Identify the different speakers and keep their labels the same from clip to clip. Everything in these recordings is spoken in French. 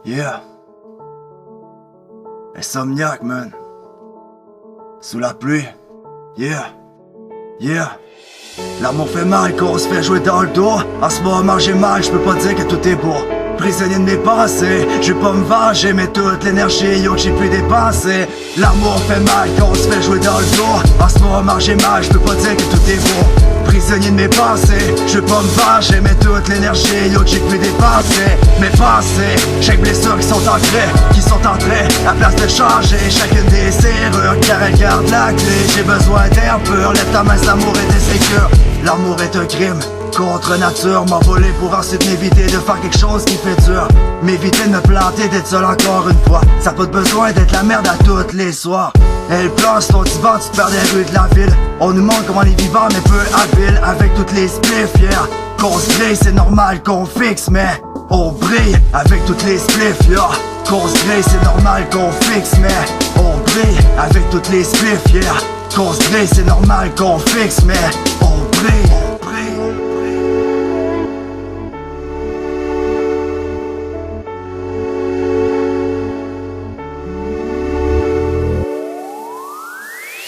Speaker 1: Yeah. Insomniac, man. Sous la pluie. Yeah. Yeah. L'amour fait mal quand on se fait jouer dans le dos. En ce moment j'ai mal, je peux pas dire que tout est beau. Prisonnier de mes pensées, je vais pas me venger, mais toute l'énergie yo que j'ai pu dépenser. L'amour fait mal quand on se fait jouer dans le dos. En ce moment j'ai mal, je peux pas dire que tout est beau. Prisonnier de mes pensées, je vais pas me venger, mais toute l'énergie yo que j'ai pu dépenser. Mes pensées, chaque blessure qui sont entrées, à place de changer chacune des serrures, car elle garde la clé. J'ai besoin d'air pur, lève ta main, cet amour est insécure. L'amour est un crime contre nature, m'envoler pour ensuite m'éviter de faire quelque chose qui fait dur. M'éviter de me planter, d'être seul encore une fois. Ça a pas de besoin d'être la merde à toutes les soirs. Elle place ton divan, tu te perds des rues de la ville. On nous montre comment les vivants mais peu habiles. Avec toutes les spliffs, yeah. Qu'on se grille, c'est normal qu'on fixe, mais on brille avec toutes les spliffs, yeah. Qu'on se grille, c'est normal qu'on fixe, mais on brille avec toutes les spliffs, yeah. Qu'on se grille, c'est normal qu'on fixe, mais on brille.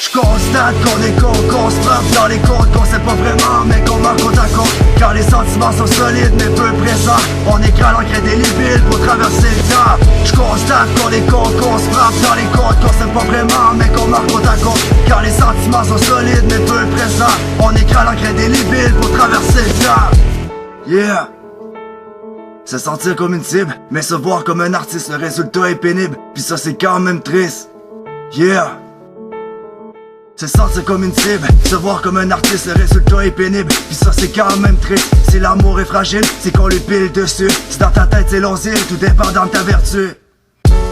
Speaker 1: J'constate qu'on est con, qu'on se frappe dans les côtes, qu'on sait pas vraiment mais qu'on marque côte à côte. Quand les sentiments sont solides mais peu présents, on écrase l'encre indélébile pour traverser le temps. J'constate qu'on est con, qu'on se frappe dans les côtes, qu'on sait pas vraiment mais qu'on marque côte à côte. Quand les sentiments sont solides mais peu présents, on écrase l'encre indélébile pour traverser le temps. Yeah. Se sentir comme une cible, mais se voir comme un artiste, le résultat est pénible, puis ça c'est quand même triste. Yeah. Se sentir comme une cible, se voir comme un artiste, le résultat est pénible, puis ça c'est quand même triste. Si l'amour est fragile, c'est qu'on lui pile dessus. Si dans ta tête c'est l'osile, tout dépend dans ta vertu.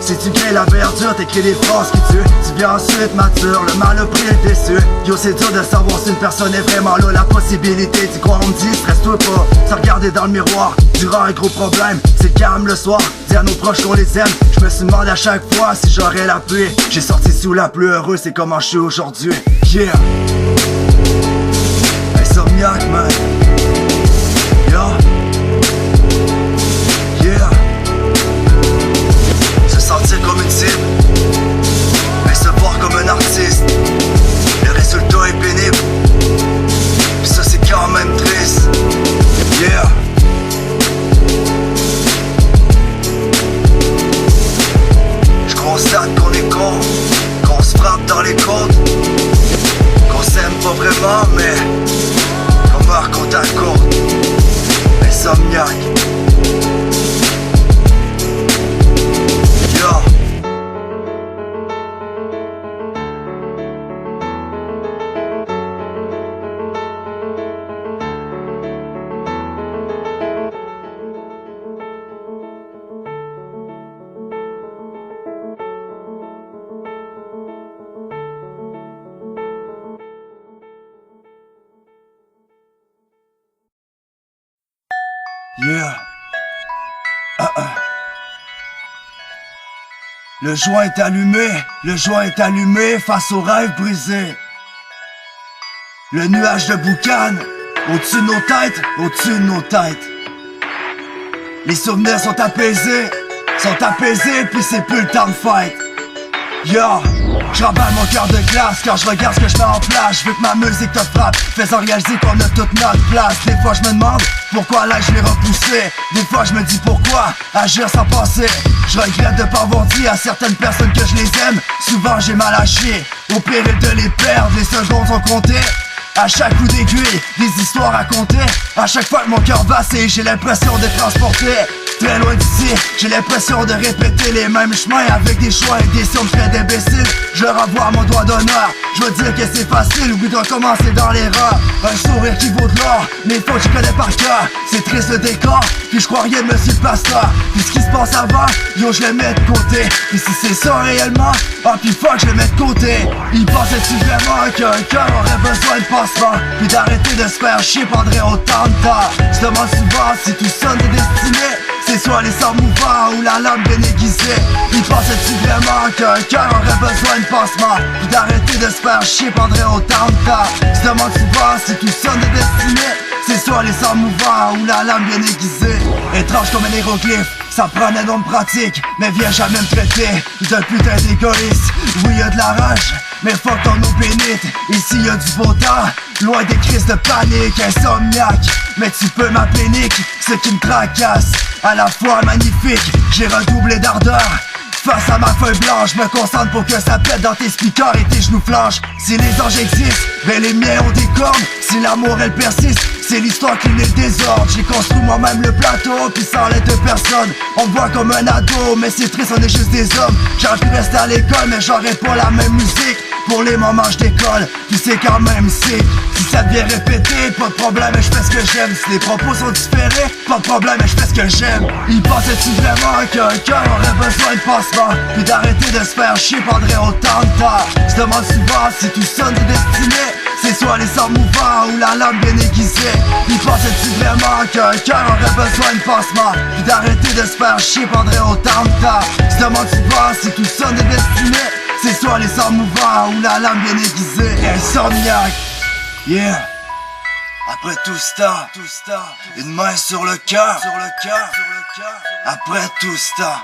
Speaker 1: Si tu crées la verdure, t'écris des phrases qui tuent. Tu viens ensuite mature, le mal a pris le déçu. Yo c'est dur de savoir si une personne est vraiment là. La possibilité d'y croire, on me dit stresse-toi pas. Se regarder dans le miroir, durant un gros problème. C'est calme le soir, dis à nos proches qu'on les aime. Je me suis demandé à chaque fois si j'aurais la pluie. J'ai sorti sous la pluie heureux, c'est comment je suis aujourd'hui. Yeah. Insomniac, man. Yeah. Yeah. Se sentir comme une cible, mais se voir comme un artiste. Le résultat est pénible, puis ça c'est quand même triste. Yeah. Je constate qu'on est con, qu'on se frappe dans les côtes, qu'on s'aime pas vraiment mais qu'on meurt côte à côte. Insomniac. Yeah. Yeah. Le joint est allumé face au rêve brisé. Le nuage de boucan au-dessus de nos têtes. Les souvenirs sont apaisés, puis c'est plus le temps de fête. Yo, j'emballe mon cœur de glace quand je regarde ce que je mets en place. Je veux que ma musique te frappe, faisant réaliser qu'on a toute notre place. Des fois je me demande pourquoi là je l'ai repoussé. Des fois je me dis pourquoi agir sans penser. Je regrette de pas avoir dit à certaines personnes que je les aime. Souvent j'ai mal à chier, au péril de les perdre, les secondes sont comptées. À chaque coup d'aiguille, des histoires à compter. À chaque fois que mon cœur vacille, j'ai l'impression d'être transporté très loin d'ici. J'ai l'impression de répéter les mêmes chemins avec des choix et des sommes très d'imbéciles. Je leur avoir mon doigt d'honneur, je veux dire que c'est facile, oui de recommencer dans l'erreur. Un sourire qui vaut de l'or, mais il faut que je connais par cœur. C'est triste le décor, puis je crois rien de monsieur le pasteur. Puis ce qui se passe avant, yo je le mets de côté. Puis si c'est ça réellement, ah puis fuck je le mets de côté. Il pensait-tu vraiment qu'un cœur aurait besoin de pansement, puis d'arrêter de se faire chier pendant autant de temps. Je demande souvent si tout sonne de destinée. C'est soit les sangs mouvants ou la lame bien aiguisée. Il pensait-tu vraiment qu'un cœur aurait besoin de pansement, puis d'arrêter de se faire chier pendant autant de temps. Je demande souvent si tout sonne de destinée. C'est soit les sangs mouvants ou la lame bien aiguisée. Étrange comme un hiéroglyphe, ça prend un nombre pratique, mais viens jamais me traiter de putain d'égoïste. Oui y'a de la rage, mais fuck ton eau bénite. Ici y'a du beau temps, loin des crises de panique. Insomniaque, mais tu peux m'appeler Nick. Ce qui me tracasse, à la fois magnifique. J'ai redoublé d'ardeur face à ma feuille blanche, je me concentre pour que ça pète dans tes speakers et tes genoux flanches. Si les anges existent, ben les miens ont des cornes. Si l'amour elle persiste, c'est l'histoire qui naît le désordre. J'ai construit moi-même le plateau, puis sans l'aide de personne. On me voit comme un ado, mais c'est triste, on est juste des hommes. J'aurais pu rester à l'école, mais j'aurais pas la même musique. Pour les moments je décolle, puis c'est quand même sick. Si ça devient répété, pas de problème, je fais ce que j'aime. Si les propos sont différés, pas de problème, je fais ce que j'aime. Il pensait-tu vraiment qu'un cœur aurait besoin de pansement, puis d'arrêter de se faire chier prendrait autant de temps? Je demande souvent si tout sonne de destinée, c'est soit les sons mouvants ou la lame bien aiguisée. Il pensait-tu vraiment qu'un cœur aurait besoin de pansement, puis d'arrêter de se faire chier prendrait autant de temps? Je demande souvent si tout sonne de destinée, c'est soit les sons mouvants ou la lame bien aiguisée. Insomniaque, yeah. Après tout ce temps, une main sur le cœur. Après tout ce temps,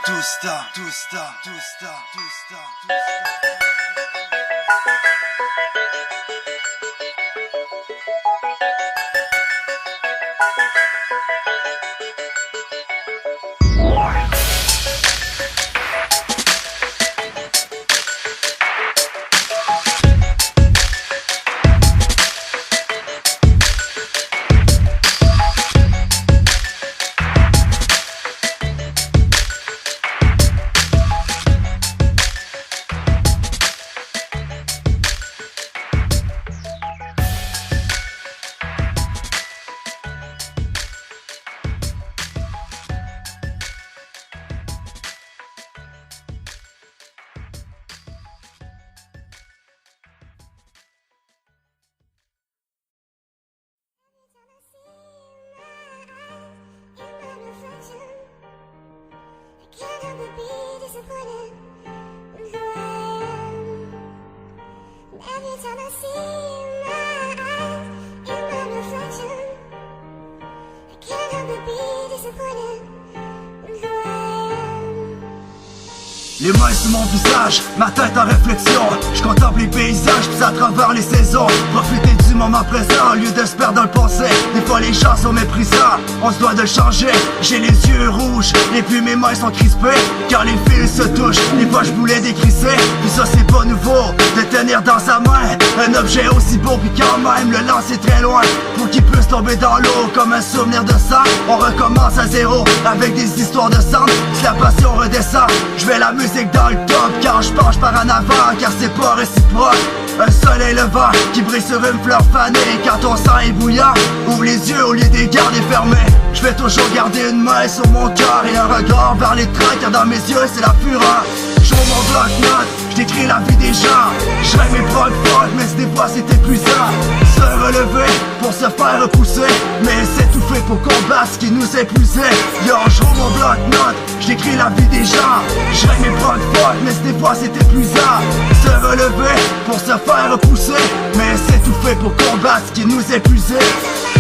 Speaker 1: les mains sur mon visage, ma tête en réflexion. Je contemple les paysages, puis à travers les saisons. Profiter du moment présent au lieu de se perdre dans le passé. Des fois les gens sont méprisants, on se doit de le changer. J'ai les yeux rouges, et puis mes mains sont crispées. Quand les fils se touchent, des fois je voulais décrisser. Puis ça c'est pas nouveau, de tenir dans sa main un objet aussi beau, puis quand même le lancer très loin, pour qu'il puisse tomber dans l'eau comme un souvenir de sang. On recommence à zéro, avec des histoires de sang. Si la passion redescend, je vais la musique dans le top. Quand je penche par en avant, car c'est pas réciproque. Un soleil levant qui brille sur une fleur fanée. Quand ton sang est bouillant, ouvre les yeux au lieu des garder fermés. Je vais toujours garder une main sur mon cœur et un regard vers les traits, car dans mes yeux c'est la fureur. J'ouvre mon bloc-notes, j'écris la vie des gens. Je rêve mes prods fuck, mais des fois c'est épuisant. Se relever pour se faire repousser, mais s'étouffer pour combattre ce qui nous épuisait. Yo, j'ouvre mon bloc-notes, j'écris la vie des gens. Je rêve mes prods fuck, mais des fois c'est épuisant. Se relever pour se faire repousser, mais s'étouffer pour combattre ce qui nous épuisait.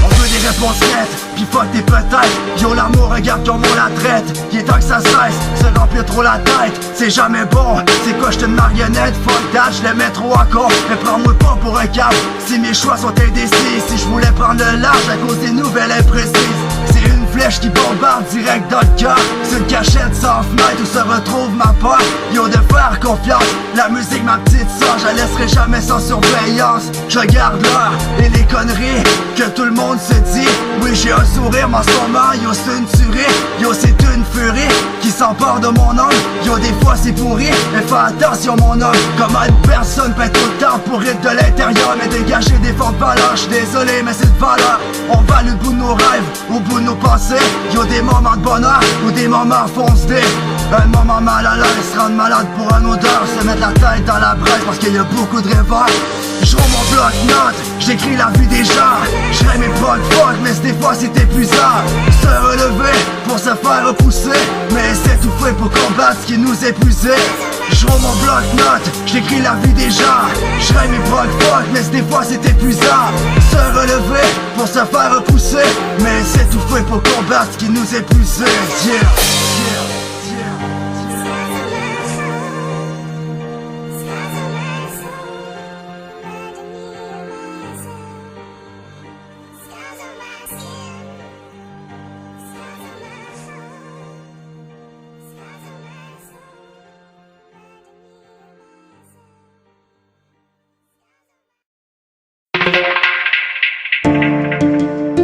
Speaker 1: On veut des réponses nettes, pis fuck tes peut-être. Yo l'amour regarde comment on la traite. Il est temps que ça cesse, se remplir trop la tête. C'est jamais bon, c'est quoi j'te une marionnette. Fuck that, je les mets trop à con. Mais prends-moi pas pour un câble, si mes choix sont indécis. Si je voulais prendre le large à cause des nouvelles imprécises. C'est une flèche qui bombarde direct dans le cœur. C'est une cachette sans fenêtre où se retrouve ma peur. Yo de faire confiance, la musique ma petite sœur, je la laisserai jamais sans surveillance. Je regarde l'heure et les conneries que tout le monde se dit. Oui j'ai un sourire mais en ce moment yo c'est une tuerie. Yo c'est une furie qui s'empare de mon âme. Yo des fois c'est pourri, mais fais attention mon homme. Comment une personne pète tout le temps pour être de l'intérieur, mais dégager des fortes valeurs. J'suis désolé mais c'est de valeur. On va le bout de nos rêves, au bout de nos pensées. Yo des moments de bonheur ou des moments foncés. Un moment mal à l'aise, se rendre malade pour un odeur. Se mettre la tête dans la braise parce qu'il y a beaucoup de rêveurs. J'ouvre mon bloc-notes, j'écris la vie des gens. Je rêve mes potes fuck, mais des fois c'est épuisant. Se relever pour se faire repousser, mais s'étouffer pour combattre ce qui nous épuisait. Je roule mon bloc-notes, j'écris la vie des gens. Je rêve mes proc-fuck, mais des fois c'est épuisant. Se relever pour se faire repousser, mais s'étouffer pour combattre ce qui nous épuisait. Yeah,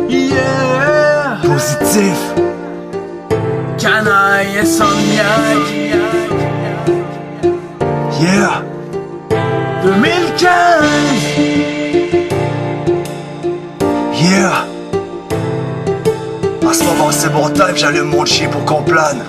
Speaker 1: yeah. Positif,
Speaker 2: Canaille, insomniaque.
Speaker 1: yeah.
Speaker 2: 2015.
Speaker 1: Yeah. En ce moment c'est mon time, j'allume mon chien pour qu'on plane.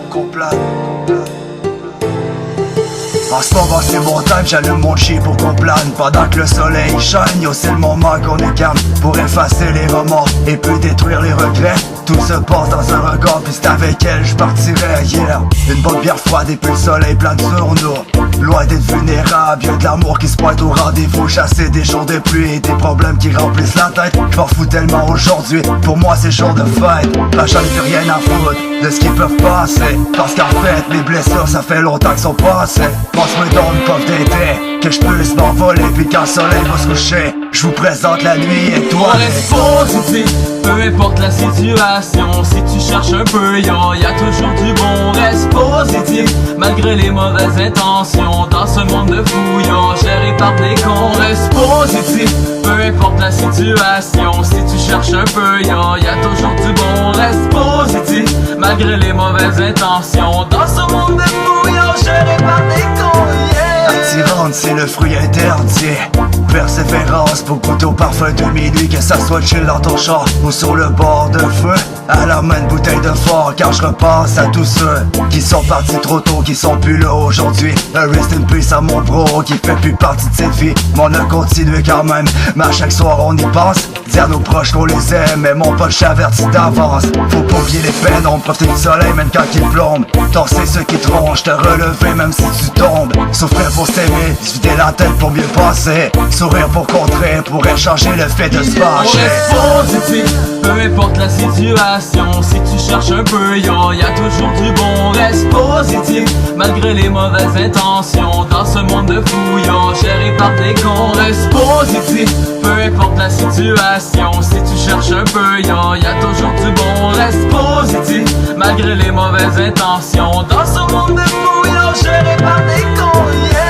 Speaker 1: En ce moment c'est mon time, j'allume mon chien pour qu'on plane. Pendant que le soleil shine, yo c'est le moment qu'on est calme. Pour effacer les remords et peut détruire les regrets. Tout se passe dans un regard, puis c'est avec elle je partirais, yeah. Une bonne bière froide et puis le soleil plane sur nous. Loin d'être vulnérable, y'a de l'amour qui se pointe au rendez-vous. Chasser des jours de pluie et des problèmes qui remplissent la tête. J'm'en fous tellement aujourd'hui, pour moi c'est jour de fête. Là j'en ai plus rien à foutre de ce qu'ils peuvent passer. Parce qu'en fait, mes blessures ça fait longtemps qu'ils sont passées. Passe-moi donc une puff d'été, que je puisse m'envoler. Puis quand le soleil va se coucher, je vous présente la nuit étoilée.
Speaker 2: On reste positif, peu importe la situation. Si tu cherches un peu, y a toujours du bon. Reste positif, malgré les mauvaises intentions. Dans ce monde de fouillons, géré par des cons. Reste positif, peu importe la situation. Si tu cherches un peu, y a toujours du bon. Reste positif, malgré les mauvaises intentions. Dans ce monde de fouillons, géré par des cons, yeah.
Speaker 1: Attirante, c'est le fruit interdit. Persévérance pour goûter au parfum de minuit. Que ça soit chill dans ton char ou sur le bord de feu. À la main une bouteille de fort, car je repense à tous ceux qui sont partis trop tôt, qui sont plus là aujourd'hui. Un rest in peace à mon bro qui fait plus partie de cette vie. Mais on a continué quand même, mais à chaque soir on y pense. Dire à nos proches qu'on les aime, mais mon pote j'avertis d'avance. Faut pas oublier les peines, on profite du soleil même quand il plombe. Torser ceux qui te rongent, te relever même si tu tombes. Souffrir pour s'aimer, se vider la tête pour mieux passer. Sourire pour contrer, pourrait changer le fait de se fâcher.
Speaker 2: On reste positif, peu importe la situation. Si tu cherches un peu, y a toujours du bon. Reste positif, malgré les mauvaises intentions. Dans ce monde de fouillons, géré par des cons. Reste positif, peu importe la situation. Si tu cherches un peu, y a toujours du bon. Reste positif, malgré les mauvaises intentions. Dans ce monde de fouillons, géré par des cons, yeah.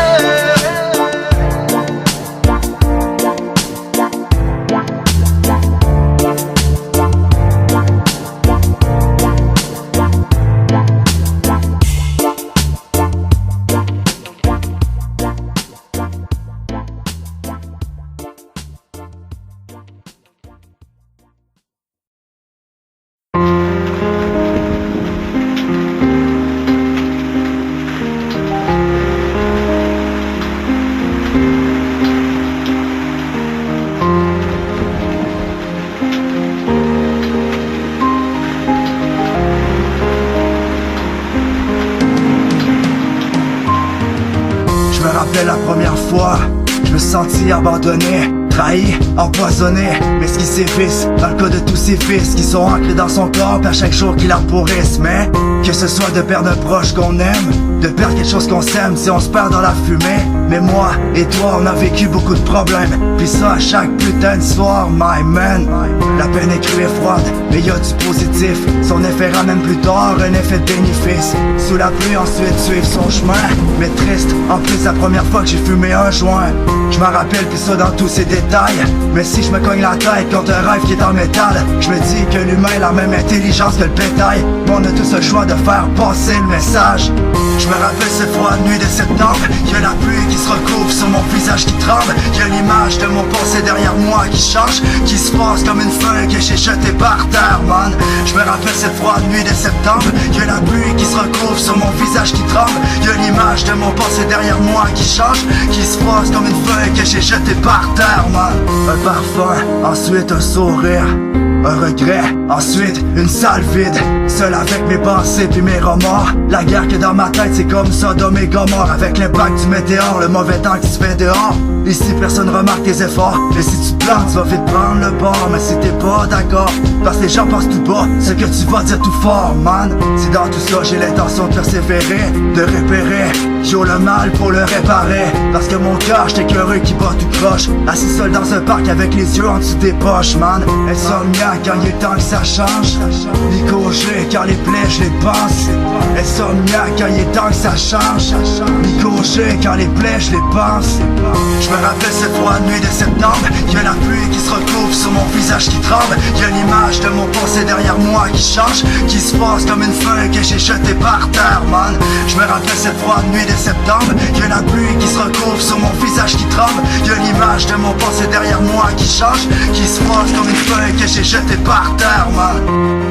Speaker 1: Je me rappelle la première fois, je me sentis abandonné, trahi, empoisonné. Mais ce qui s'efface, dans le cas de tous ces fils qui sont ancrés dans son corps, à chaque jour qu'il pourrisse. Mais que ce soit de perdre un proche qu'on aime, de perdre quelque chose qu'on s'aime si on se perd dans la fumée. Mais moi et toi on a vécu beaucoup de problèmes, puis ça à chaque putain de soir, my man. La peine est crue et froide, mais y a du positif. Son effet ramène plus tard un effet de bénéfice. Sous la pluie ensuite suivre son chemin, mais triste, en plus la première fois que j'ai fumé un joint. Je m'en rappelle plus ça dans tous ses détails. Mais si je me cogne la tête contre un rêve qui est en métal, je me dis que l'humain a la même intelligence que le bétail. Mais on a tous le choix de faire passer le message. Je me rappelle cette froide nuit de septembre, y'a la pluie qui se recouvre sur mon visage qui tremble. Y'a l'image de mon passé derrière moi qui change, qui se passe comme une feuille que j'ai jetée par terre, man. Je me rappelle cette froide nuit de septembre, y'a la pluie qui se recouvre sur mon visage qui tremble. Y'a l'image de mon passé derrière moi qui change, qui se passe comme une feuille que j'ai jetée par terre, man. Un parfum, ensuite un sourire. un regret, ensuite une salle vide, seul avec mes pensées puis mes remords. La guerre que dans ma tête c'est comme Sodome et Gomorrhe, avec l'impact du météore, le mauvais temps qui se fait dehors. Ici personne remarque tes efforts, mais si tu te plantes tu vas vite prendre le bord. Mais si t'es pas d'accord, parce que les gens pensent tout bas, ce que tu vas dire tout fort, man. Si dans tout ça j'ai l'intention de persévérer, de repérer, j'ai le mal pour le réparer. Parce que mon cœur, j'étais curieux qui bat tout croche, assis seul dans un parc avec les yeux en dessous des poches, man. Insomniaque quand il est temps que ça change, Nico G quand les plaies je les pense. Insomniaque quand il est temps que ça change, Nico G quand les plaies je les pense. Je me rappelle cette froide nuit de septembre, y'a la pluie qui se recouvre sur mon visage qui tremble. Y'a l'image de mon passé derrière moi qui change, qui se passe comme une feuille que j'ai jetée par terre, man. Je me rappelle cette froide nuit de septembre, y'a la pluie qui se recouvre sur mon visage qui tremble. Y'a l'image de mon passé derrière moi qui change, qui se passe comme une feuille que j'ai jetée par terre, man.